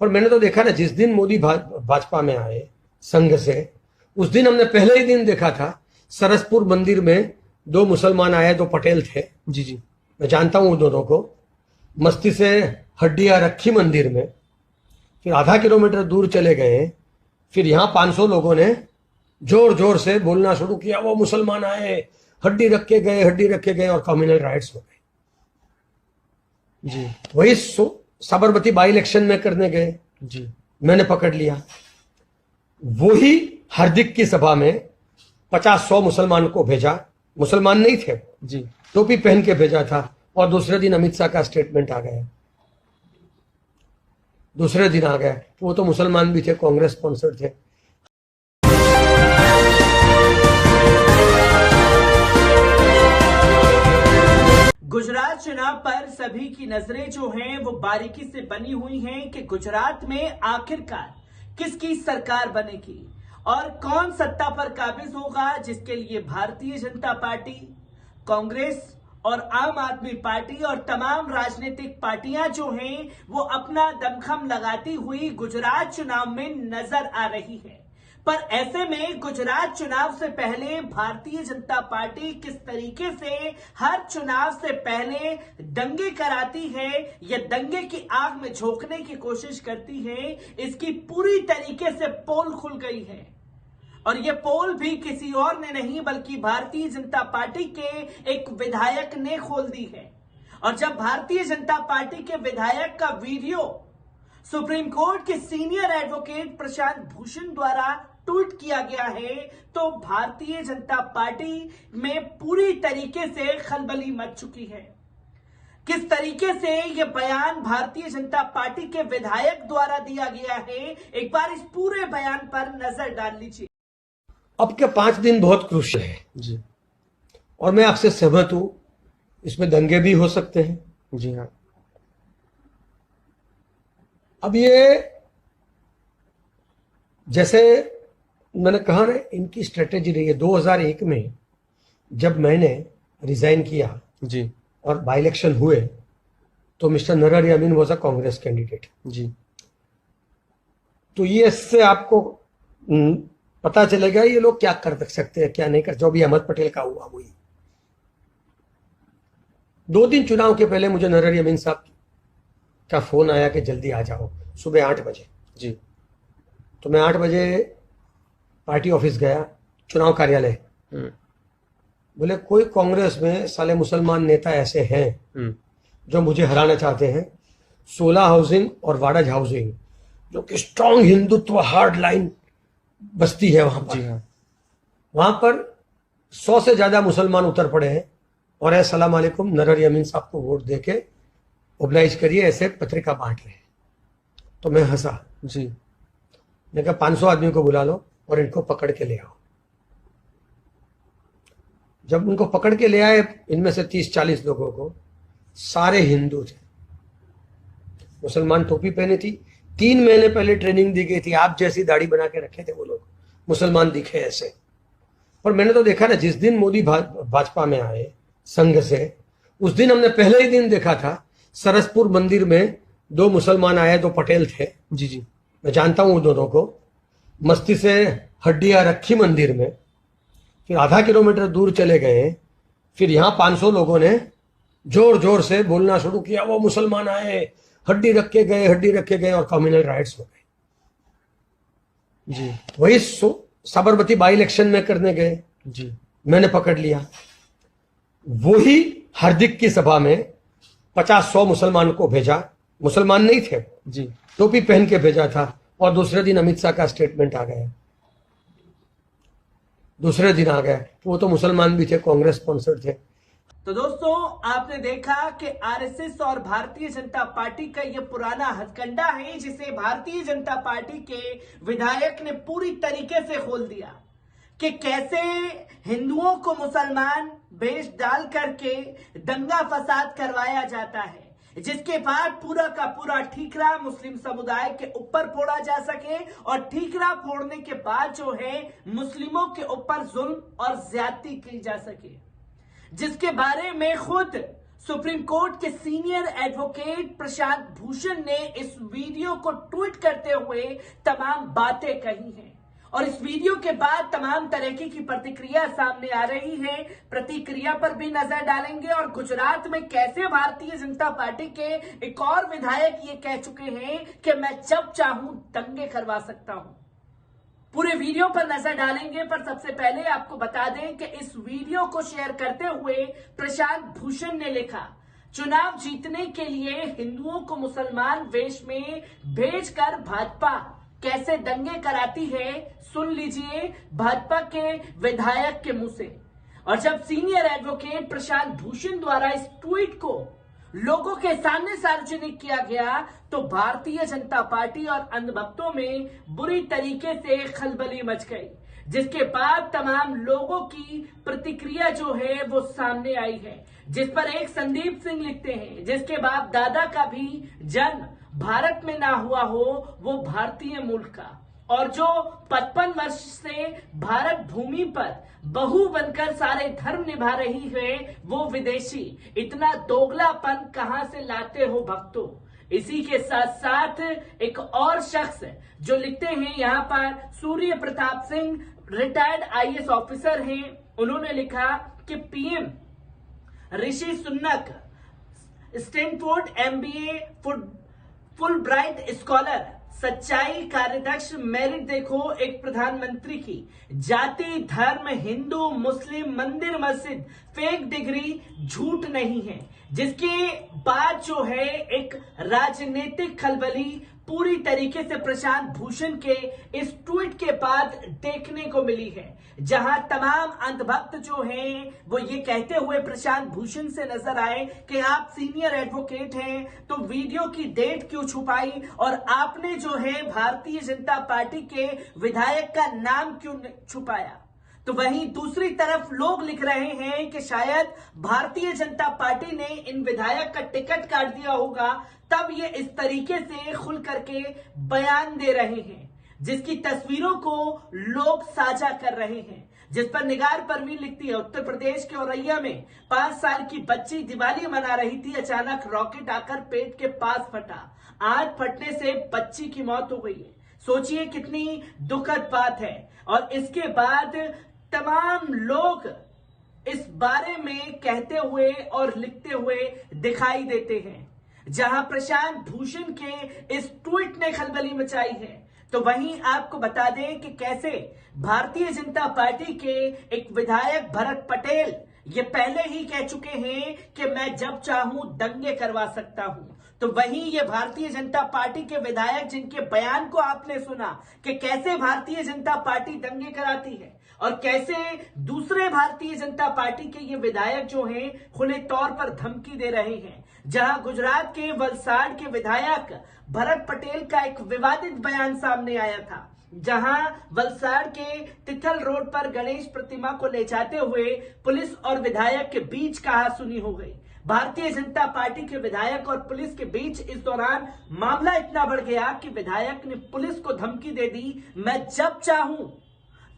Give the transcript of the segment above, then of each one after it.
पर मैंने तो देखा ना, जिस दिन मोदी भाजपा में आए संघ से, उस दिन हमने पहले ही दिन देखा था सरसपुर मंदिर में 2 मुसलमान आए, 2 पटेल थे। जी जी, मैं जानता हूं उन दोनों को। मस्ती से हड्डियां रखी मंदिर में, फिर आधा किलोमीटर दूर चले गए, फिर यहां 500 लोगों ने जोर जोर से बोलना शुरू किया, वो मुसलमान आए, हड्डी रख के गए, हड्डी रख के गए, और कम्युनल राइट्स हो गए। जी वही साबरमती बाई इलेक्शन में करने गए, जी, मैंने पकड़ लिया। वही हार्दिक की सभा में 50-100 मुसलमान को भेजा, मुसलमान नहीं थे जी, टोपी पहन के भेजा था, और दूसरे दिन अमित शाह का स्टेटमेंट आ गया। दूसरे दिन आ गया, वो तो मुसलमान भी थे, कांग्रेस स्पॉन्सर थे। गुजरात चुनाव पर सभी की नजरें जो हैं वो बारीकी से बनी हुई हैं कि गुजरात में आखिरकार किसकी सरकार बनेगी और कौन सत्ता पर काबिज होगा, जिसके लिए भारतीय जनता पार्टी, कांग्रेस और आम आदमी पार्टी और तमाम राजनीतिक पार्टियां जो हैं वो अपना दमखम लगाती हुई गुजरात चुनाव में नजर आ रही है। पर ऐसे में गुजरात चुनाव से पहले भारतीय जनता पार्टी किस तरीके से हर चुनाव से पहले दंगे कराती है या दंगे की आग में झोंकने की कोशिश करती है, इसकी पूरी तरीके से पोल खुल गई है। और यह पोल भी किसी और ने नहीं बल्कि भारतीय जनता पार्टी के एक विधायक ने खोल दी है। और जब भारतीय जनता पार्टी के विधायक का वीडियो सुप्रीम कोर्ट के सीनियर एडवोकेट प्रशांत भूषण द्वारा ट्वीट किया गया है, तो भारतीय जनता पार्टी में पूरी तरीके से खलबली मच चुकी है। किस तरीके से यह बयान भारतीय जनता पार्टी के विधायक द्वारा दिया गया है, एक बार इस पूरे बयान पर नजर डाल लीजिए। अब के 5 दिन बहुत क्रूशियल है जी, और मैं आपसे सहमत हूं, इसमें दंगे भी हो सकते हैं। जी हाँ, अब ये जैसे मैंने कहा ना, इनकी स्ट्रेटेजी रही है। 2001 में जब मैंने रिजाइन किया जी और बाई इलेक्शन हुए, तो mister Narhari Amin was a Congress candidate. जी, तो ये इससे आपको पता चलेगा ये लोग क्या कर सकते हैं, क्या नहीं कर। जो भी अहमद पटेल का हुआ वही। 2 दिन चुनाव के पहले मुझे नरहरि अमीन साहब का फोन आया कि जल्दी आ जाओ, सुबह 8 बजे। जी, तो मैं 8 बजे पार्टी ऑफिस गया, चुनाव कार्यालय। बोले कोई कांग्रेस में साले मुसलमान नेता ऐसे हैं जो मुझे हराना चाहते हैं। 16 हाउसिंग और वाड़ज हाउसिंग, जो कि स्ट्रॉन्ग हिंदुत्व हार्ड लाइन बस्ती है वहां पर। जी हाँ, वहां पर 100 से ज्यादा मुसलमान उतर पड़े हैं और अस्सलाम वालेकुम, नरहरि अमीन साहब को वोट देके ओब्लाइज करिए, ऐसे पत्रिका बांट रहे हैं। तो मैं हंसा। जी, मैंने कहा 500 आदमी को बुला लो और इनको पकड़ के ले आओ। जब उनको पकड़ के ले आए, इनमें से 30-40 लोगों को, सारे हिंदू थे। मुसलमान टोपी पहनी थी, 3 महीने पहले ट्रेनिंग दी गई थी, आप जैसी दाढ़ी बना के रखे थे वो लोग, मुसलमान दिखे ऐसे। और मैंने तो देखा ना, जिस दिन मोदी भाजपा में आए संघ से, उस दिन हमने पहले ही दिन देखा था सरसपुर मंदिर में 2 मुसलमान आए, 2 पटेल थे। जी जी, मैं जानता हूं उन दोनों को। मस्ती से हड्डियां रखी मंदिर में, फिर आधा किलोमीटर दूर चले गए, फिर यहां 500 लोगों ने जोर जोर से बोलना शुरू किया, वो मुसलमान आए, हड्डी रख के गए, हड्डी रख के गए, और कम्युनल राइट्स हो गए। जी, वही साबरमती बाई इलेक्शन में करने गए, जी, मैंने पकड़ लिया। वही हार्दिक की सभा में 50-100 मुसलमान को भेजा, मुसलमान नहीं थे जी, टोपी पहन के भेजा था, और दूसरे दिन अमित शाह का स्टेटमेंट आ गया। दूसरे दिन आ गया, वो तो मुसलमान भी थे, कांग्रेस स्पॉन्सर थे। तो दोस्तों, आपने देखा कि आरएसएस और भारतीय जनता पार्टी का यह पुराना हथकंडा है, जिसे भारतीय जनता पार्टी के विधायक ने पूरी तरीके से खोल दिया कि कैसे हिंदुओं को मुसलमान भेष डाल करके दंगा फसाद करवाया जाता है, जिसके बाद पूरा का पूरा ठीकरा मुस्लिम समुदाय के ऊपर फोड़ा जा सके, और ठीकरा फोड़ने के बाद जो है मुस्लिमों के ऊपर जुल्म और ज्यादती की जा सके, जिसके बारे में खुद सुप्रीम कोर्ट के सीनियर एडवोकेट प्रशांत भूषण ने इस वीडियो को ट्वीट करते हुए तमाम बातें कही हैं और इस वीडियो के बाद तमाम तरह की प्रतिक्रिया सामने आ रही है। प्रतिक्रिया पर भी नजर डालेंगे और गुजरात में कैसे भारतीय जनता पार्टी के एक और विधायक ये कह चुके हैं कि मैं जब चाहूं दंगे करवा सकता हूं। पूरे वीडियो पर नजर डालेंगे, पर सबसे पहले आपको बता दें कि इस वीडियो को शेयर करते हुए प्रशांत भूषण ने लिखा, चुनाव जीतने के लिए हिंदुओं को मुसलमान वेश में भेजकर भाजपा कैसे दंगे कराती है, सुन लीजिए भाजपा के विधायक के मुंह से। और जब सीनियर एडवोकेट प्रशांत भूषण द्वारा इस ट्वीट को लोगों के सामने सार्वजनिक किया गया तो भारतीय जनता पार्टी और अंधभक्तों में बुरी तरीके से खलबली मच गई, जिसके बाद तमाम लोगों की प्रतिक्रिया जो है वो सामने आई है। जिस पर एक संदीप सिंह लिखते हैं, जिसके बाप दादा का भी जन्म भारत में ना हुआ हो वो भारतीय मूल का, और जो 55 वर्ष से भारत भूमि पर बहू बनकर सारे धर्म निभा रही है वो विदेशी। इतना दोगलापन कहां से लाते हो भक्तों। इसी के साथ साथ एक और शख्स जो लिखते हैं यहाँ पर, Surya Pratap Singh retired IAS officer हैं, उन्होंने लिखा कि PM Rishi Sunak Stanford MBA Fulbright scholar, सच्चाई कार्यदक्ष, मेरिट देखो एक प्रधानमंत्री की, जाति धर्म हिंदू मुस्लिम मंदिर मस्जिद, फेक डिग्री झूठ नहीं है। जिसके बाद जो है एक राजनीतिक खलबली पूरी तरीके से प्रशांत भूषण के इस ट्वीट के बाद देखने को मिली है, जहां तमाम अंधभक्त जो हैं वो ये कहते हुए प्रशांत भूषण से नजर आए कि आप सीनियर एडवोकेट हैं तो वीडियो की डेट क्यों छुपाई और आपने जो है भारतीय जनता पार्टी के विधायक का नाम क्यों छुपाया। तो वहीं दूसरी तरफ लोग लिख रहे हैं कि शायद भारतीय जनता पार्टी ने इन विधायक का टिकट काट दिया होगा, तब ये इस तरीके से खुल करके बयान दे रहे हैं, जिसकी तस्वीरों को लोग साझा कर रहे हैं। जिस पर निगार परवीन लिखती है, उत्तर प्रदेश के औरैया में 5 साल की बच्ची दिवाली मना रही थी, अचानक रॉकेट आकर पेट के पास फटा, आज फटने से बच्ची की मौत हो गई है। सोचिए कितनी दुखद बात है। और इसके बाद तमाम लोग इस बारे में कहते हुए और लिखते हुए दिखाई देते हैं। जहां प्रशांत भूषण के इस ट्वीट ने खलबली मचाई है, तो वहीं आपको बता दें कि कैसे भारतीय जनता पार्टी के एक विधायक भरत पटेल ये पहले ही कह चुके हैं कि मैं जब चाहूं दंगे करवा सकता हूं। तो वहीं ये भारतीय जनता पार्टी के विधायक जिनके बयान को आपने सुना कि कैसे भारतीय जनता पार्टी दंगे कराती है और कैसे दूसरे भारतीय जनता पार्टी के ये विधायक जो हैं खुले तौर पर धमकी दे रहे हैं। जहां गुजरात के वलसाड के विधायक भरत पटेल का एक विवादित बयान सामने आया था, जहां वलसाड के तिथल रोड पर गणेश प्रतिमा को ले जाते हुए पुलिस और विधायक के बीच कहासुनी हो गई। भारतीय जनता पार्टी के विधायक और पुलिस के बीच इस दौरान मामला इतना बढ़ गया कि विधायक ने पुलिस को धमकी दे दी, मैं जब चाहूं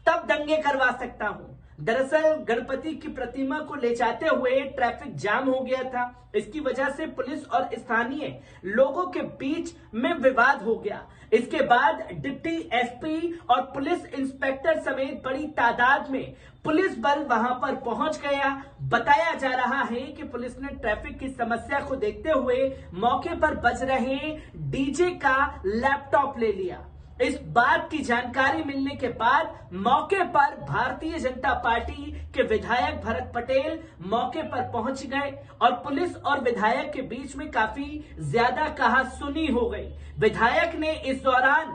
तब दंगे करवा सकता हूं। दरअसल गणपति की प्रतिमा को ले जाते हुए ट्रैफिक जाम हो गया था। इसकी वजह से पुलिस और स्थानीय लोगों के बीच में विवाद हो गया। इसके बाद डिप्टी एसपी और पुलिस इंस्पेक्टर समेत बड़ी तादाद में पुलिस बल वहां पर पहुंच गया। बताया जा रहा है कि पुलिस ने ट्रैफिक की समस्या को देखते हुए मौके पर बज रहे डीजे का लैपटॉप ले लिया। इस बात की जानकारी मिलने के बाद मौके पर भारतीय जनता पार्टी के विधायक भरत पटेल मौके पर पहुंच गए और पुलिस और विधायक के बीच में काफी ज्यादा कहासुनी हो गई। विधायक ने इस दौरान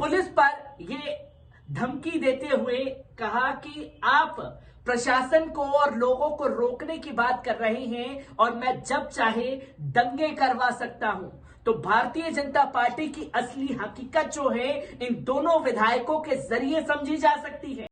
पुलिस पर ये धमकी देते हुए कहा कि आप प्रशासन को और लोगों को रोकने की बात कर रहे हैं और मैं जब चाहे दंगे करवा सकता हूं। तो भारतीय जनता पार्टी की असली हकीकत जो है इन दोनों विधायकों के जरिए समझी जा सकती है।